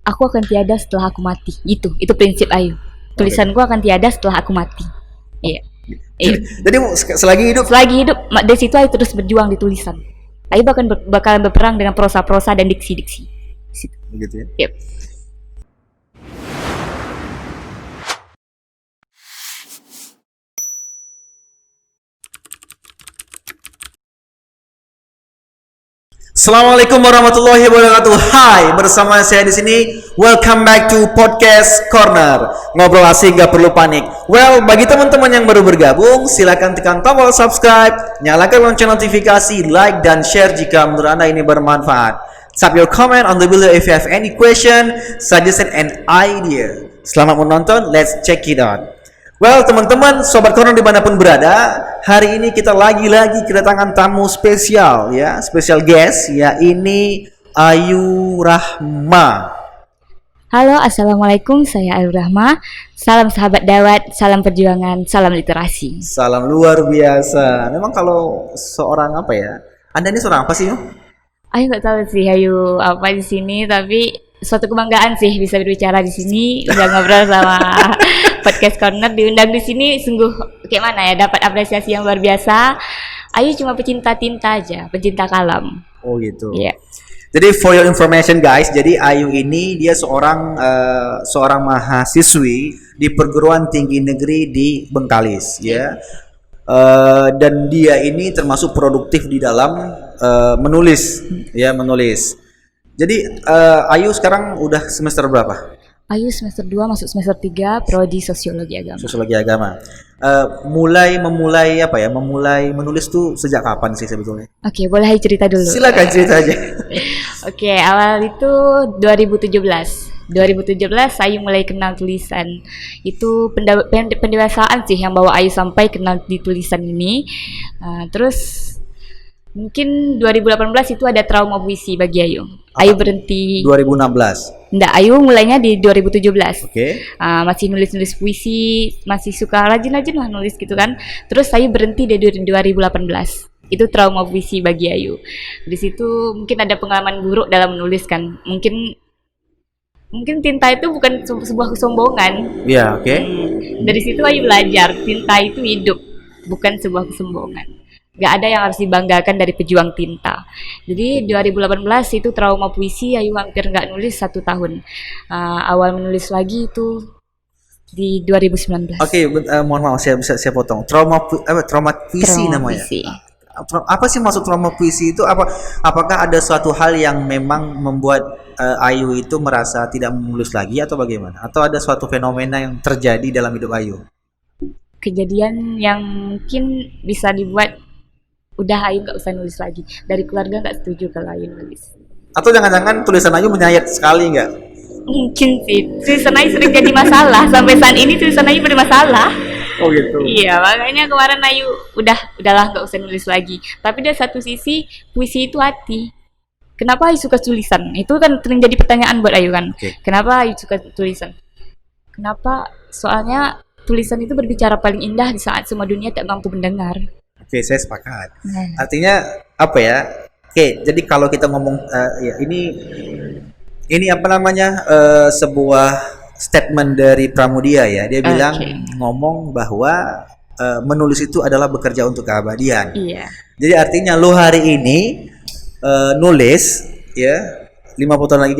aku akan tiada setelah aku mati. Itu prinsip Ayu. Tulisanku akan tiada setelah aku mati. Iya. Iya. Jadi selagi hidup dari situ Ayu terus berjuang di tulisan. Ayu bakalan berperang dengan prosa-prosa dan diksi-diksi. begitu ya. Yep. Assalamualaikum warahmatullahi wabarakatuh. Hai, bersama saya di sini. Welcome back to Podcast Corner. Ngobrol asik gak perlu panik. Well, bagi teman-teman yang baru bergabung, silakan tekan tombol subscribe, nyalakan lonceng notifikasi, like dan share jika menurut Anda ini bermanfaat. Submit your comment on the below if you have any question, suggestion and idea. Selamat menonton, let's check it out. Well, teman-teman, Sobat Corner dimanapun berada, hari ini kita lagi-lagi kedatangan tamu spesial ya, spesial guest ya, ini Ayu Rahma. Halo, assalamualaikum. Saya Ayu Rahma. Salam sahabat dawat, salam perjuangan, salam literasi. Salam luar biasa. Memang kalau seorang apa ya? Anda ini seorang apa sih? Ayu nggak tahu sih Ayu apa di sini, tapi suatu kebanggaan sih bisa berbicara di sini, udah ngobrol sama Podcast Corner, diundang di sini sungguh kayak mana ya, dapat apresiasi yang luar biasa. Ayu cuma pecinta tinta aja, pecinta kalam. Oh gitu. Iya. Yeah. Jadi for your information guys, jadi Ayu ini dia seorang mahasiswi di perguruan tinggi negeri di Bengkalis ya. Dan dia ini termasuk produktif di dalam menulis. Jadi Ayu sekarang udah semester berapa? Ayu semester 2 masuk semester 3 prodi sosiologi agama. Sosiologi agama. Mulai menulis tuh sejak kapan sih sebetulnya? Oke, boleh Ayu cerita dulu. Silakan cerita aja. Oke, awal itu 2017 Ayu mulai kenal tulisan. Itu pendewasaan sih yang bawa Ayu sampai kenal di tulisan ini. Terus mungkin 2018 itu ada trauma puisi bagi Ayu. Ayu berhenti 2016. Enggak, Ayu mulainya di 2017. Oke. Masih nulis puisi, masih suka rajin-rajin lah nulis gitu kan. Terus Ayu berhenti di 2018. Itu trauma puisi bagi Ayu. Di situ mungkin ada pengalaman buruk dalam menulis kan. Mungkin tinta itu bukan sebuah kesombongan. Iya, oke. Dari situ Ayu belajar tinta itu hidup, bukan sebuah kesombongan. Gak ada yang harus dibanggakan dari pejuang tinta. Jadi 2018 itu trauma puisi, Ayu hampir gak nulis 1 tahun. Awal menulis lagi itu di 2019. Oke, mohon maaf saya potong. Trauma puisi namanya. Puisi. Apa sih maksud trauma puisi itu? Apakah ada suatu hal yang memang membuat Ayu itu merasa tidak menulis lagi atau bagaimana? Atau ada suatu fenomena yang terjadi dalam hidup Ayu? Kejadian yang mungkin bisa dibuat udah Ayu gak usah nulis lagi. Dari keluarga gak setuju kalau Ayu nulis. Atau jangan-jangan tulisan Ayu menyayat sekali nggak? Mungkin sih. Tulisan Ayu sering jadi masalah. Sampai saat ini tulisan Ayu bermasalah. Oh gitu. Iya, makanya kemarin Ayu udahlah gak usah nulis lagi. Tapi dari satu sisi puisi itu hati. Kenapa Ayu suka tulisan? Itu kan sering jadi pertanyaan buat Ayu kan. Okay. Kenapa Ayu suka tulisan? Kenapa? Soalnya tulisan itu berbicara paling indah di saat semua dunia tak mampu mendengar. Oke, saya sepakat. Artinya apa ya? Oke, jadi kalau kita ngomong ya ini apa namanya sebuah statement dari Pramudia ya. Dia bilang ngomong bahwa menulis itu adalah bekerja untuk keabadian. Iya. Jadi artinya lo hari ini nulis ya 50 tahun lagi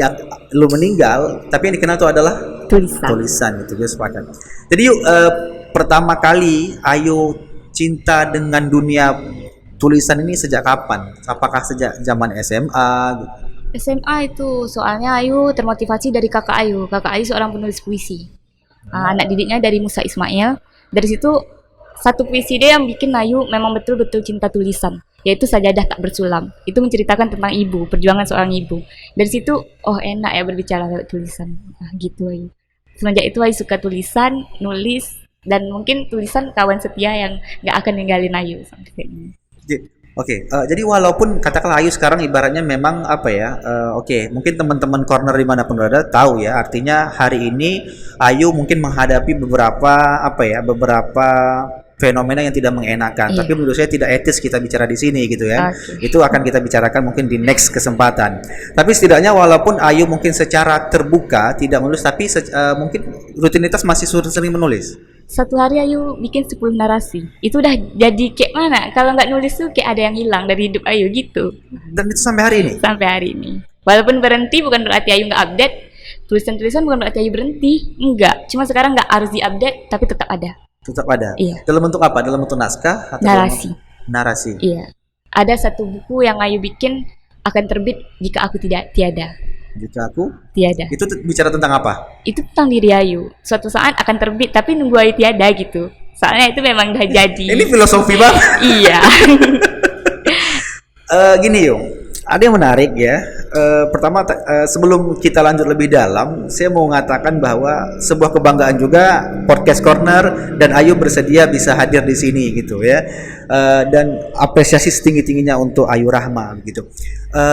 lu meninggal, tapi yang dikenal itu adalah tulisan itu. Gue sepakat. Jadi yuk pertama kali Ayu cinta dengan dunia tulisan ini sejak kapan? Apakah sejak zaman SMA? SMA itu soalnya Ayu termotivasi dari kakak Ayu. Kakak Ayu seorang penulis puisi. Anak didiknya dari Musa Ismail. Dari situ satu puisi dia yang bikin Ayu memang betul-betul cinta tulisan, yaitu Sajadah Tak Bersulam. Itu menceritakan tentang ibu, perjuangan seorang ibu. Dari situ, oh enak ya berbicara lewat tulisan. Gitu Ayu. Semenjak itu Ayu suka tulisan, nulis, dan mungkin tulisan kawan setia yang gak akan ninggalin Ayu sampai ini. Oke, jadi walaupun katakanlah Ayu sekarang ibaratnya memang apa ya, mungkin teman-teman corner dimanapun berada tahu ya, artinya hari ini Ayu mungkin menghadapi beberapa fenomena yang tidak mengenakan. Iya. Tapi menurut saya tidak etis kita bicara di sini gitu ya. Oke. Itu akan kita bicarakan mungkin di next kesempatan. Tapi setidaknya walaupun Ayu mungkin secara terbuka tidak menulis, tapi mungkin rutinitas masih sering menulis. Satu hari Ayu bikin 10 narasi. Itu udah jadi kayak mana? Kalau nggak nulis tuh kayak ada yang hilang dari hidup Ayu gitu. Dan itu sampai hari ini. Sampai hari ini. Walaupun berhenti bukan berarti Ayu nggak update. Tulisan-tulisan bukan berarti Ayu berhenti. Enggak. Cuma sekarang nggak harus di-update, tapi tetap ada. Tetap ada. Iya. Dalam bentuk apa? Dalam bentuk naskah atau Narasi. Narasi. Iya. Ada satu buku yang Ayu bikin akan terbit jika aku tiada. Jika aku Tiada. itu bicara tentang apa? Itu tentang diri Ayu. Suatu saat akan terbit, tapi nunggu Ayu tiada gitu. Soalnya itu memang udah jadi. Ini filosofi banget. Iya. Gini yuk, ada yang menarik ya. Pertama, sebelum kita lanjut lebih dalam, saya mau mengatakan bahwa sebuah kebanggaan juga Podcast Corner dan Ayu bersedia bisa hadir di sini gitu ya. Dan apresiasi setinggi-tingginya untuk Ayu Rahma gitu.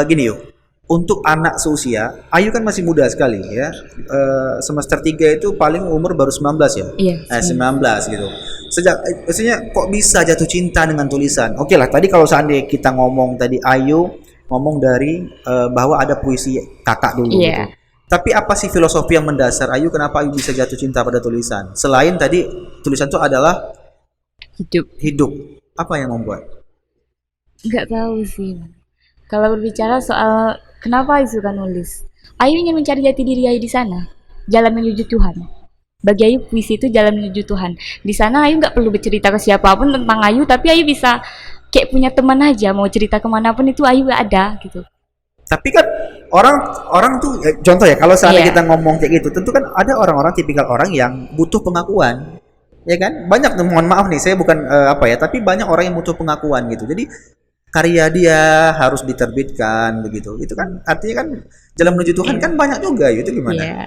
Gini yuk, untuk anak seusia, Ayu kan masih muda sekali ya. Semester 3 itu paling umur baru 19 ya. Iya. 19 gitu. Maksudnya kok bisa jatuh cinta dengan tulisan? Oke lah, tadi kalau seandainya kita ngomong tadi Ayu ngomong dari bahwa ada puisi kakak dulu Iya. gitu. Tapi apa sih filosofi yang mendasar Ayu kenapa Ayu bisa jatuh cinta pada tulisan? Selain tadi tulisan itu adalah hidup. Apa yang membuat? Nggak tahu sih. Kalau berbicara soal kenapa Ayu suka nulis, Ayu ingin mencari jati diri Ayu di sana, jalan menuju Tuhan. Bagi Ayu puisi itu jalan menuju Tuhan. Di sana Ayu nggak perlu bercerita ke siapapun tentang Ayu, tapi Ayu bisa kayak punya teman aja, mau cerita kemanapun itu Ayu ada gitu. Tapi kan orang tuh contoh ya, kalau seandainya Iya. kita ngomong kayak gitu, tentu kan ada orang-orang tipikal orang yang butuh pengakuan. Ya kan? Banyak, mohon maaf nih, saya bukan tapi banyak orang yang butuh pengakuan gitu. Jadi karya dia harus diterbitkan begitu. Itu kan artinya kan jalan menuju Tuhan kan banyak juga, itu gimana? Iya.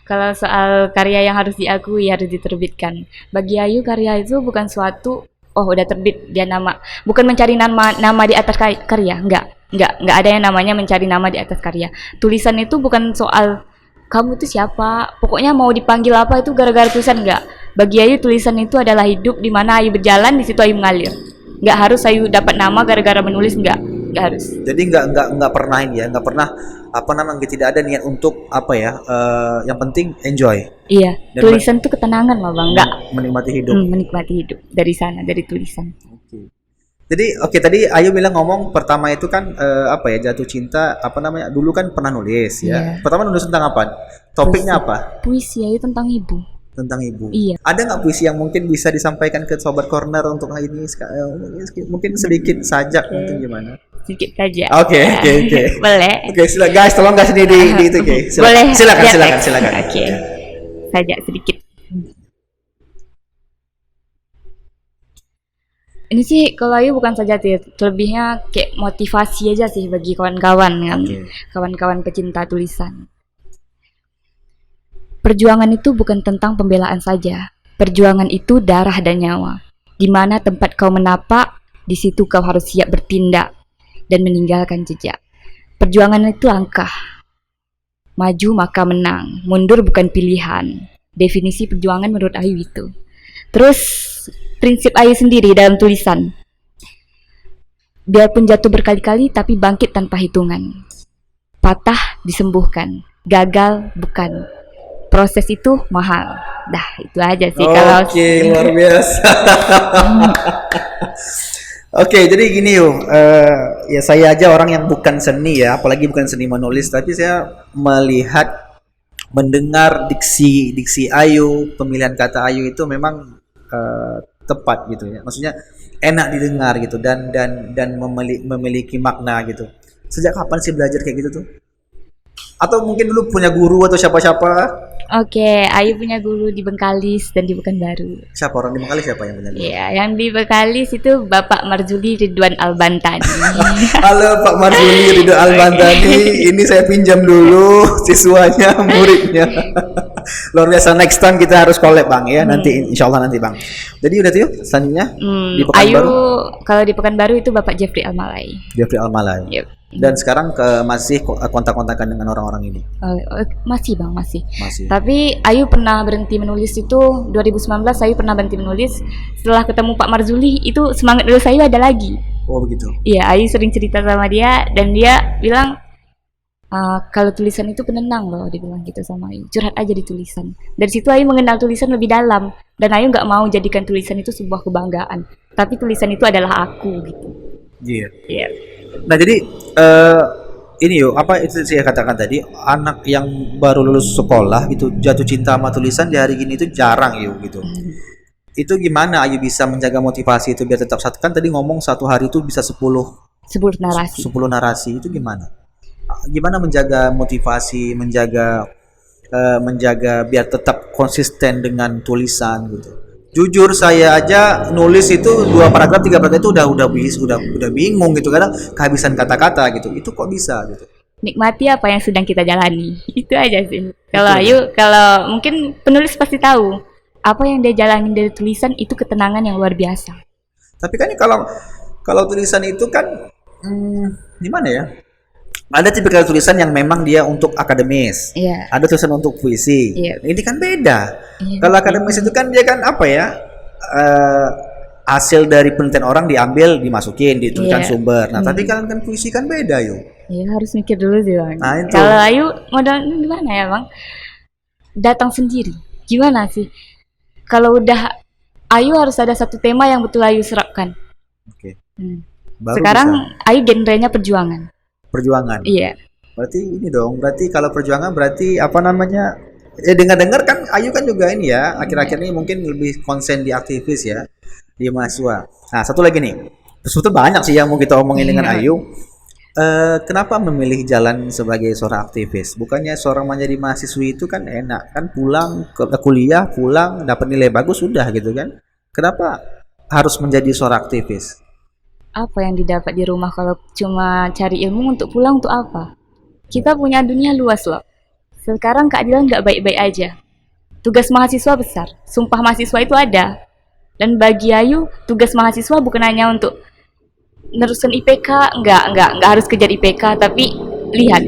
Kalau soal karya yang harus diakui, harus diterbitkan. Bagi Ayu karya itu bukan suatu udah terbit dia nama, bukan mencari nama di atas karya, enggak ada yang namanya mencari nama di atas karya. Tulisan itu bukan soal kamu itu siapa, pokoknya mau dipanggil apa itu gara-gara tulisan, enggak. Bagi Ayu tulisan itu adalah hidup di mana Ayu berjalan, di situ Ayu mengalir. Enggak harus Ayu dapat nama gara-gara menulis, enggak harus. Jadi nggak pernah ini ya, nggak pernah tidak ada niat untuk yang penting enjoy. Iya, Dan tulisan tuh ketenangan loh Bang, enggak menikmati hidup. menikmati hidup dari sana, dari tulisan. Jadi tadi Ayu bilang ngomong pertama itu kan jatuh cinta dulu kan pernah nulis ya. Iya. Pertama nulis tentang apa? Topiknya apa? Puisi Ayu tentang ibu. Tentang ibu. Iya. Ada nggak puisi yang mungkin bisa disampaikan ke Sobat Corner untuk hari ini? Mungkin sedikit sajak mungkin gimana? Sedikit saja. Oke. Boleh. Oke, silakan guys, tolong kasih di itu oke. Boleh. Silakan. Oke. Saja sedikit. Ini sih kalau Ayu bukan saja lebihnya kayak motivasi aja sih bagi kawan-kawan kan. Oke. Kawan-kawan pecinta tulisan. Perjuangan itu bukan tentang pembelaan saja. Perjuangan itu darah dan nyawa. Di mana tempat kau menapak, di situ kau harus siap bertindak dan meninggalkan jejak. Perjuangan itu langkah. Maju maka menang, mundur bukan pilihan. Definisi perjuangan menurut Ayu itu. Terus prinsip Ayu sendiri dalam tulisan. Biarpun jatuh berkali-kali tapi bangkit tanpa hitungan. Patah disembuhkan, gagal bukan. Proses itu mahal. Dah, itu aja sih kalau. Oke, luar biasa. Oke, jadi gini yuk, ya saya aja orang yang bukan seni ya, apalagi bukan seni menulis, tapi saya mendengar diksi Ayu, pemilihan kata Ayu itu memang tepat gitu ya, maksudnya enak didengar gitu dan memiliki makna gitu. Sejak kapan sih belajar kayak gitu tuh? Atau mungkin dulu punya guru atau siapa-siapa? Oke, Ayu punya guru di Bengkalis dan di Pekanbaru. Siapa orang di Bengkalis, siapa yang punya guru? Iya, yang di Bengkalis itu Bapak Marzuli Ridwan Albantani. Halo Pak Marzuli Ridwan Albantani, ini saya pinjam dulu siswanya, muridnya. Luar biasa, next time kita harus collab Bang ya, nanti insyaallah nanti Bang. Jadi udah tuh yuk, selanjutnya di Pekanbaru. Ayu kalau di Pekanbaru itu Bapak Jeffrey Almalai. Jeffrey Almalai. Yep. Dan sekarang masih kontak-kontakan dengan orang-orang ini. Masih bang, masih. Masih. Tapi Ayu pernah berhenti menulis itu 2019. Ayu pernah berhenti menulis setelah ketemu Pak Marzuli. Itu semangat nulis Ayu ada lagi. Oh begitu. Iya, Ayu sering cerita sama dia dan dia bilang kalau tulisan itu penenang loh, dia bilang gitu sama Ayu. Curhat aja di tulisan. Dari situ Ayu mengenal tulisan lebih dalam dan Ayu nggak mau jadikan tulisan itu sebuah kebanggaan. Tapi tulisan itu adalah aku gitu. Iya. Iya. Nah jadi ini apa itu saya katakan tadi, anak yang baru lulus sekolah gitu jatuh cinta sama tulisan di hari gini itu jarang gitu. Itu gimana Ayu bisa menjaga motivasi itu biar tetap satu, kan tadi ngomong satu hari itu bisa 10 narasi. 10 narasi itu gimana? Gimana menjaga motivasi, menjaga biar tetap konsisten dengan tulisan gitu. Jujur saya aja nulis itu 2 paragraf 3 paragraf itu udah bingung gitu, kadang kehabisan kata-kata gitu. Itu kok bisa gitu. Nikmati apa yang sedang kita jalani. Itu aja sih. Kalau Ayu, kalau mungkin penulis pasti tahu apa yang dia jalani dari tulisan itu ketenangan yang luar biasa. Tapi kan kalau tulisan itu kan gimana ya? Ada tipikal tulisan yang memang dia untuk akademis. Iya. Ada tulisan untuk puisi. Iya. Ini kan beda. Iya. Kalau akademis itu kan dia kan apa ya? Hasil dari penelitian orang diambil, dimasukin, dituliskan sumber. Nah, tapi kan puisi kan beda yuk. Iya, harus mikir dulu sih bang. Nah, itu. Kalau Ayu modalnya gimana ya bang? Datang sendiri. Gimana sih? Kalau udah Ayu harus ada satu tema yang betul Ayu serapkan. Oke. Sekarang bisa. Ayu genrenya perjuangan. Perjuangan. Iya. Berarti ini dong. Berarti kalau perjuangan berarti apa namanya? Ya dengar-dengar kan Ayu kan juga ini ya. Akhir-akhir ini mungkin lebih konsen di aktivis ya, di mahasiswa. Nah satu lagi nih. Sebetulnya banyak sih yang mau kita omongin dengan Ayu. Kenapa memilih jalan sebagai seorang aktivis? Bukannya seorang menjadi mahasiswi itu kan enak kan, pulang ke kuliah, pulang dapat nilai bagus sudah gitu kan? Kenapa harus menjadi seorang aktivis? Apa yang didapat di rumah kalau cuma cari ilmu untuk pulang untuk apa? Kita punya dunia luas loh. Sekarang keadilan nggak baik-baik aja. Tugas mahasiswa besar. Sumpah mahasiswa itu ada. Dan bagi Ayu, tugas mahasiswa bukan hanya untuk neruskan IPK, nggak harus kejar IPK, tapi lihat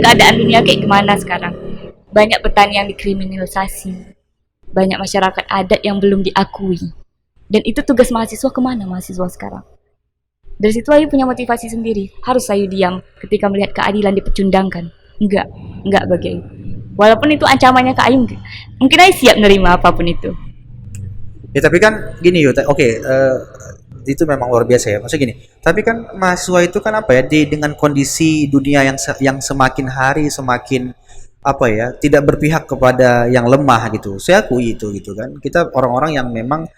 keadaan dunia kayak gimana sekarang. Banyak petani yang dikriminalisasi, banyak masyarakat adat yang belum diakui, dan itu tugas mahasiswa. Kemana mahasiswa sekarang? Dari situ Ayu punya motivasi sendiri. Harus Ayu diam ketika melihat keadilan dipecundangkan? Enggak bagi Ayu. Walaupun itu ancamannya ke Ayu, mungkin Ayu siap nerima apapun itu. Ya tapi kan gini itu memang luar biasa ya. Maksudnya gini, tapi kan mahasiswa itu kan apa ya, dengan kondisi dunia yang semakin hari semakin apa ya, tidak berpihak kepada yang lemah gitu. Saya akui itu gitu kan. Kita orang-orang yang memang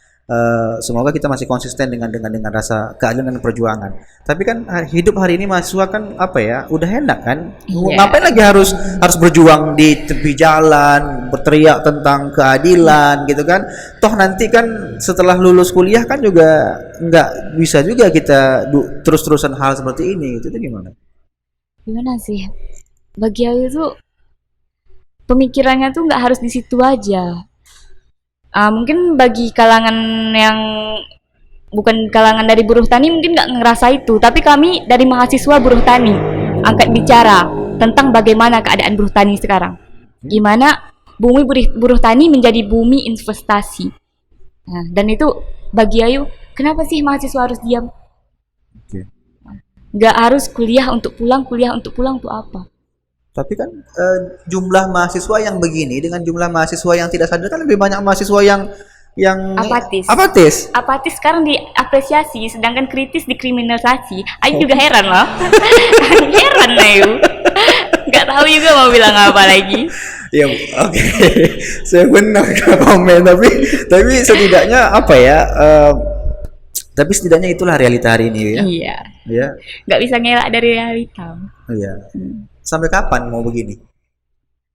semoga kita masih konsisten dengan rasa keadilan dan perjuangan. Tapi kan hidup hari ini mahasiswa kan apa ya, udah enak kan? Ngapain lagi harus berjuang di tepi jalan, berteriak tentang keadilan gitu kan? Toh nanti kan setelah lulus kuliah kan juga nggak bisa juga kita terus-terusan hal seperti ini. Itu gimana? Gimana sih? Bagi Ayu tuh pemikirannya tuh nggak harus di situ aja. Mungkin bagi kalangan yang bukan kalangan dari buruh tani mungkin nggak ngerasa itu, tapi kami dari mahasiswa buruh tani angkat bicara tentang bagaimana keadaan buruh tani sekarang, gimana bumi buruh tani menjadi bumi investasi. Nah, dan itu bagi Ayu, kenapa sih mahasiswa harus diam? Nggak harus kuliah untuk pulang untuk apa? Tapi kan jumlah mahasiswa yang begini dengan jumlah mahasiswa yang tidak sadar kan lebih banyak mahasiswa yang apatis sekarang diapresiasi, sedangkan kritis dikriminalisasi. Ayu juga heran loh. Heran Ayu. Nggak tahu juga mau bilang apa lagi. Ya oke. Saya benar komen tapi setidaknya apa ya? Tapi setidaknya itulah realita hari ini ya. Iya. Ya. Nggak bisa ngelak dari realita. Iya. Sampai kapan mau begini?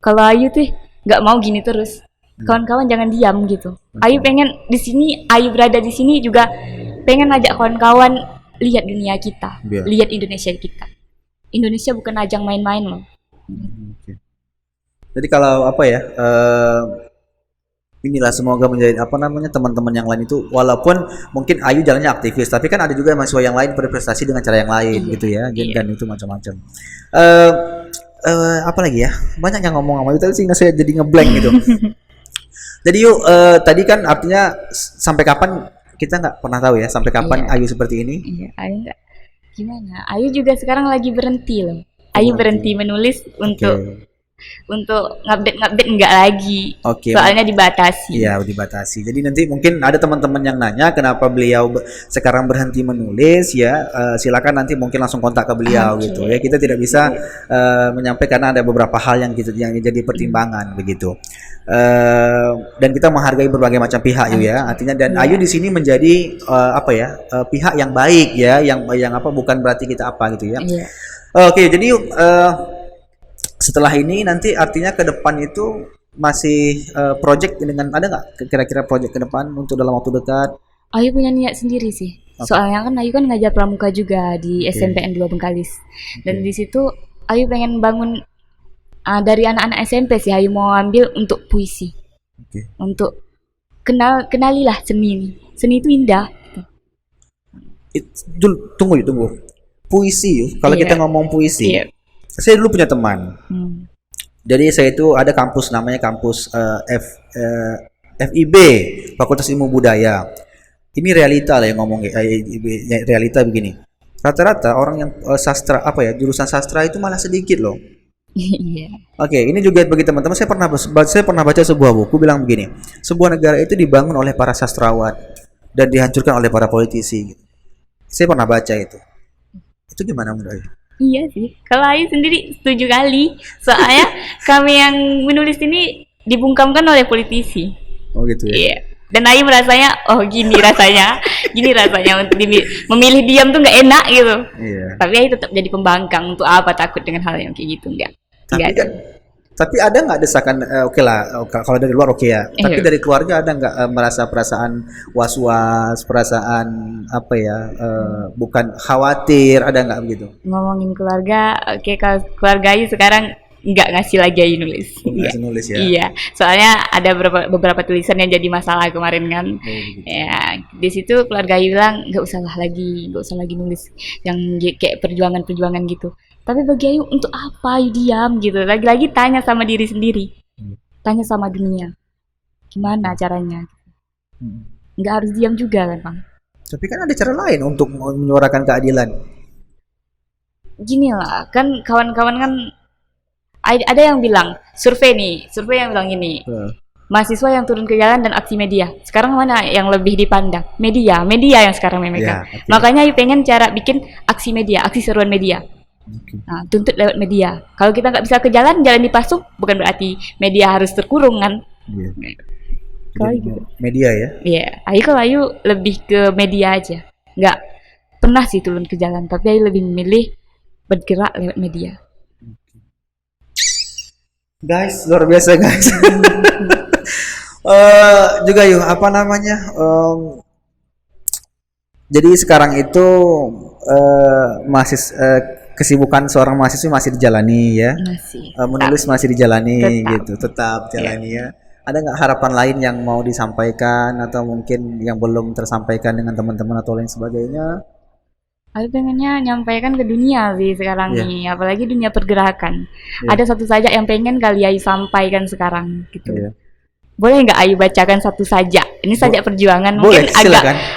Kalau Ayu tuh nggak mau gini terus. Kawan-kawan jangan diam gitu. Ayu pengen di sini, Ayu berada di sini juga pengen ajak kawan-kawan lihat dunia kita, lihat Indonesia kita. Indonesia bukan ajang main-main loh. Jadi kalau apa ya? inilah semoga menjadi apa namanya teman-teman yang lain itu, walaupun mungkin Ayu jalannya aktivis, tapi kan ada juga mahasiswa yang lain berprestasi dengan cara yang lain gitu ya, dan itu macam-macam. Apa lagi ya, banyak yang ngomong sama Ayu tadi sehingga saya jadi ngeblank gitu. Jadi yuk, tadi kan artinya sampai kapan kita nggak pernah tahu ya, sampai kapan Ayu seperti ini. Iya, Ayu nggak gimana. Ayu juga sekarang lagi berhenti loh. Ayu berhenti menulis untuk ngupdate enggak lagi. Soalnya dibatasi. Iya, dibatasi. Jadi nanti mungkin ada teman-teman yang nanya kenapa beliau sekarang berhenti menulis ya. Silakan nanti mungkin langsung kontak ke beliau gitu ya. Kita tidak bisa menyampaikan karena ada beberapa hal yang jadi pertimbangan begitu. Dan kita menghargai berbagai macam pihak ya. Artinya dan Ayu di sini menjadi pihak yang baik ya, yang apa bukan berarti kita apa gitu ya. Oke, jadi yuk setelah ini nanti artinya ke depan itu masih project dengan ada nggak kira-kira project ke depan untuk dalam waktu dekat? Ayu punya niat sendiri sih. Soalnya kan Ayu kan ngajar pramuka juga di SMPN 2 Bengkalis. Dan di situ Ayu pengen bangun dari anak-anak SMP sih. Ayu mau ambil untuk puisi. Untuk kenalilah seni ini. Seni itu indah. Tunggu. Puisi, kalau kita ngomong puisi. Saya dulu punya teman. Jadi saya itu ada kampus namanya kampus FIB, Fakultas Ilmu Budaya. Ini realita lah yang ngomong realita begini. Rata-rata orang yang sastra jurusan sastra itu malah sedikit loh. Oke, ini juga bagi teman-teman. Saya pernah baca sebuah buku bilang begini. Sebuah negara itu dibangun oleh para sastrawan dan dihancurkan oleh para politisi. Saya pernah baca itu. Itu gimana menurut Ayu? Iya sih, kalau Ayu sendiri setuju kali. Soalnya kami yang menulis ini dibungkamkan oleh politisi. Oh gitu ya? Iya. Dan Ayu merasanya, gini rasanya untuk memilih diam tuh nggak enak gitu. Iya. Tapi Ayu tetap jadi pembangkang. Untuk apa takut dengan hal yang kayak gitu? Enggak. Tapi ada nggak desakan, kalau dari luar ya. Tapi dari keluarga ada nggak merasa perasaan was-was, perasaan bukan khawatir, ada nggak begitu? Ngomongin keluarga, kalau keluarga Ayu sekarang nggak ngasih lagi Ayu nulis. Nulis ya? Iya, soalnya ada beberapa tulisan yang jadi masalah kemarin kan. Ya, di situ keluarga Ayu bilang nggak usah lagi nulis yang kayak perjuangan gitu. Tapi bagi Ayu untuk apa Ayu diam gitu? Lagi-lagi tanya sama diri sendiri, tanya sama dunia, gimana caranya? Nggak harus diam juga kan Bang? Tapi kan ada cara lain untuk menyuarakan keadilan. Gini lah, kan kawan-kawan kan ada yang bilang survei yang bilang gini. Mahasiswa yang turun ke jalan dan aksi media. Sekarang mana yang lebih dipandang? Media yang sekarang memegang. Makanya Ayu pengen cara bikin aksi media, aksi seruan media. Nah, tuntut lewat media. Kalau kita nggak bisa ke jalan dipasung, bukan berarti media harus terkurung kan? Kalau gitu. Media ya? Iya. Ayu lebih ke media aja. Nggak pernah sih turun ke jalan, tapi Ayu lebih memilih bergerak lewat media. Guys, luar biasa guys. Juga yuk jadi sekarang itu kesibukan seorang mahasiswa masih dijalani ya, menulis masih dijalani tetap jalani ya. Ada nggak harapan lain yang mau disampaikan atau mungkin yang belum tersampaikan dengan teman-teman atau lain sebagainya? Aku pengennya nyampaikan ke dunia sih sekarang nih, apalagi dunia pergerakan. Ada satu saja yang pengen kali Ayu sampaikan sekarang gitu. Boleh nggak Ayu bacakan satu saja? Ini sajak perjuangan, mungkin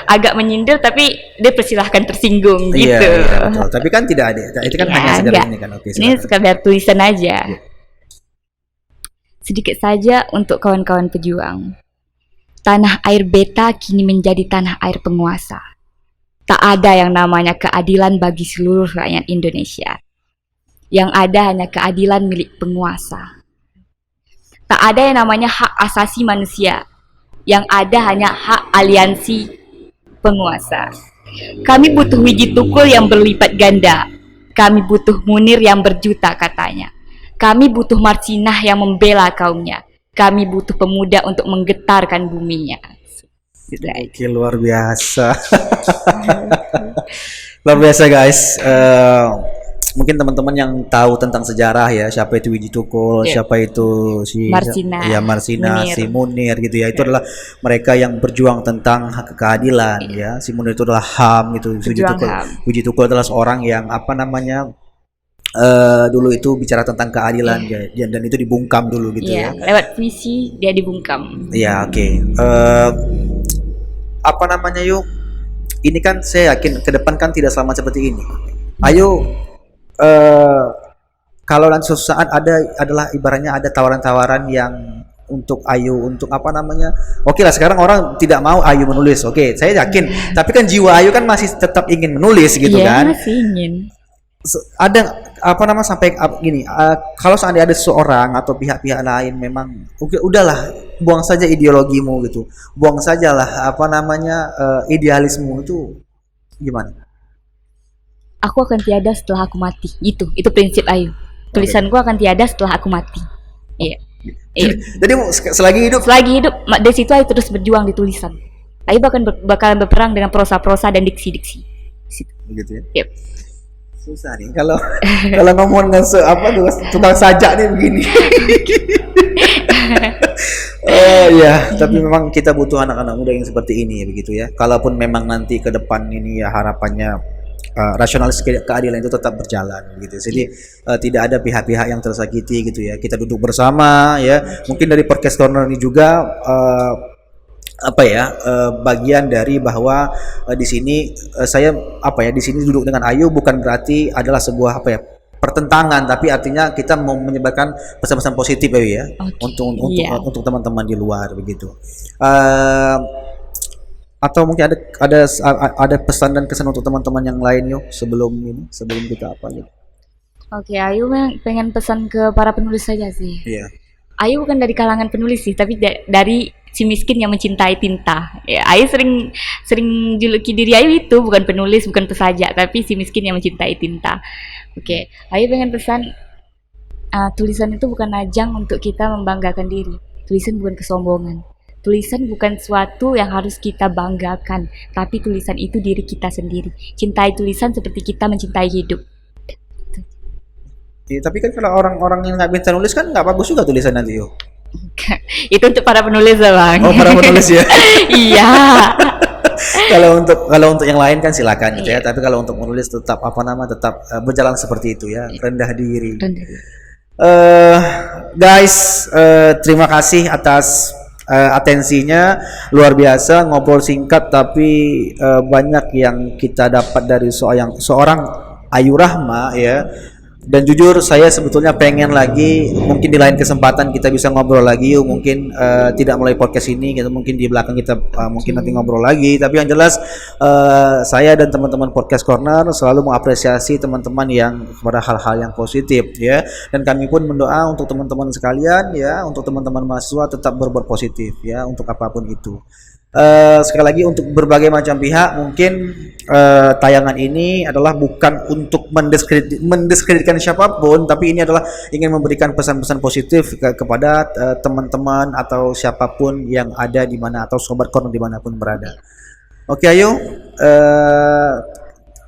agak menyindir tapi dipersilahkan tersinggung gitu. Iya, betul. Tapi kan tidak ada, itu kan hanya sekedar ini kan. Ini sekedar tulisan aja. Sedikit saja untuk kawan-kawan pejuang. Tanah air beta kini menjadi tanah air penguasa. Tak ada yang namanya keadilan bagi seluruh rakyat Indonesia. Yang ada hanya keadilan milik penguasa. Tak ada yang namanya hak asasi manusia. Yang ada hanya hak aliansi penguasa. Kami butuh Wiji Tukul yang berlipat ganda. Kami butuh Munir yang berjuta katanya. Kami butuh Marsinah yang membela kaumnya. Kami butuh pemuda untuk menggetarkan buminya. Oke, luar biasa. Luar biasa guys. mungkin teman-teman yang tahu tentang sejarah ya, siapa itu Wiji Tukul, siapa itu si Marsina, Marsina, si Munir gitu ya. Itu adalah mereka yang berjuang tentang hak keadilan ya. Si Munir itu adalah HAM gitu. Wiji Tukul adalah seorang yang dulu itu bicara tentang keadilan dan itu dibungkam dulu gitu ya. Lewat puisi dia dibungkam. Iya, oke. Ini kan saya yakin ke depan kan tidak sama seperti ini. Ayo, kalau nanti suatu saat adalah ibaratnya ada tawaran-tawaran yang untuk Ayu untuk oke lah, sekarang orang tidak mau Ayu menulis, oke, saya yakin, tapi kan jiwa Ayu kan masih tetap ingin menulis gitu kan. Masih ingin. Ada kalau seandainya ada seseorang atau pihak-pihak lain memang udahlah, buang saja ideologimu gitu, buang sajalah idealismu, itu gimana? Aku akan tiada setelah aku mati. Itu prinsip Ayu. Tulisanku akan tiada setelah aku mati. Iya. Jadi selagi hidup dari situ Ayu terus berjuang di tulisan. Ayu bakalan berperang dengan prosa-prosa dan diksi-diksi. Begitu ya. Yep. Susah nih kalau ngomong dengan tukang sajak nih begini. Tapi memang kita butuh anak-anak muda yang seperti ini begitu ya. Kalaupun memang nanti ke depan ini ya harapannya rasionalis keadilan itu tetap berjalan gitu. Jadi tidak ada pihak-pihak yang tersakiti gitu ya. Kita duduk bersama ya. Mungkin dari podcast corner ini juga bagian dari bahwa di sini saya di sini duduk dengan Ayu bukan berarti adalah sebuah pertentangan, tapi artinya kita mau menyebarkan pesan-pesan positif ya untuk teman-teman di luar begitu. Atau mungkin ada pesan dan kesan untuk teman-teman yang lain sebelum kita gitu. Oke, Ayu pengen pesan ke para penulis saja sih. Iya. Ayu bukan dari kalangan penulis sih, tapi dari si miskin yang mencintai tinta. Ya, Ayu sering juluki diri Ayu itu bukan penulis, bukan pesajak, tapi si miskin yang mencintai tinta. Oke, Ayu pengen pesan, tulisan itu bukan ajang untuk kita membanggakan diri. Tulisan bukan kesombongan. Tulisan bukan sesuatu yang harus kita banggakan, tapi tulisan itu diri kita sendiri. Cintai tulisan seperti kita mencintai hidup. Ya, tapi kan kalau orang-orang yang nggak bisa nulis kan nggak bagus juga tulisan nanti Itu untuk para penulis lah Bang. Oh, para penulis ya. Iya. Kalau untuk yang lain kan silakan gitu ya. Tapi kalau untuk menulis tetap berjalan seperti itu ya, rendah diri. Guys, terima kasih atas atensinya, luar biasa, ngobrol singkat tapi banyak yang kita dapat dari seorang Ayu Rahma ya. Dan jujur saya sebetulnya pengen lagi, mungkin di lain kesempatan kita bisa ngobrol lagi mungkin tidak melalui podcast ini gitu, mungkin di belakang kita mungkin nanti ngobrol lagi. Tapi yang jelas saya dan teman-teman podcast corner selalu mengapresiasi teman-teman yang kepada hal-hal yang positif ya, dan kami pun mendoa untuk teman-teman sekalian ya, untuk teman-teman mahasiswa tetap berbuat positif ya untuk apapun itu. Sekali lagi untuk berbagai macam pihak, mungkin tayangan ini adalah bukan untuk mendiskreditkan siapapun, tapi ini adalah ingin memberikan pesan-pesan positif kepada teman-teman atau siapapun yang ada di mana, atau sobat corner dimanapun berada. Oke Ayu,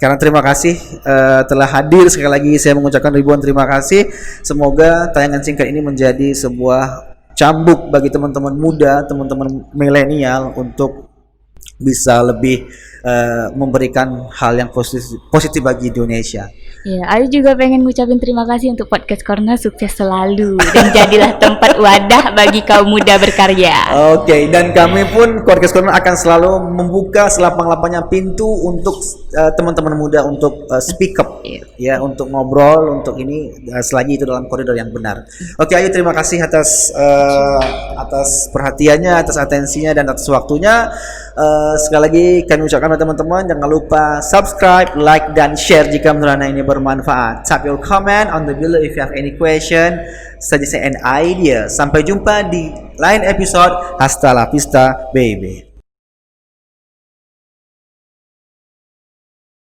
karena terima kasih telah hadir, sekali lagi saya mengucapkan ribuan terima kasih. Semoga tayangan singkat ini menjadi sebuah cambuk bagi teman-teman muda, teman-teman milenial untuk bisa lebih memberikan hal yang positif bagi Indonesia. Ya, Ayu juga pengen ngucapin terima kasih untuk podcast Corner, sukses selalu dan jadilah tempat wadah bagi kaum muda berkarya. Oke, dan kami pun podcast Corner akan selalu membuka selapang-lapangnya pintu untuk teman-teman muda untuk speak up ya, untuk ngobrol, untuk ini selagi itu dalam koridor yang benar. Oke Ayu, terima kasih atas perhatiannya, atas atensinya dan atas waktunya. Sekali lagi kami ucapkan kepada teman-teman, jangan lupa subscribe, like dan share jika menurut Anda ini bermanfaat. Type your comment on the below if you have any question, suggestion and idea. Sampai jumpa di lain episode. Hasta la vista baby.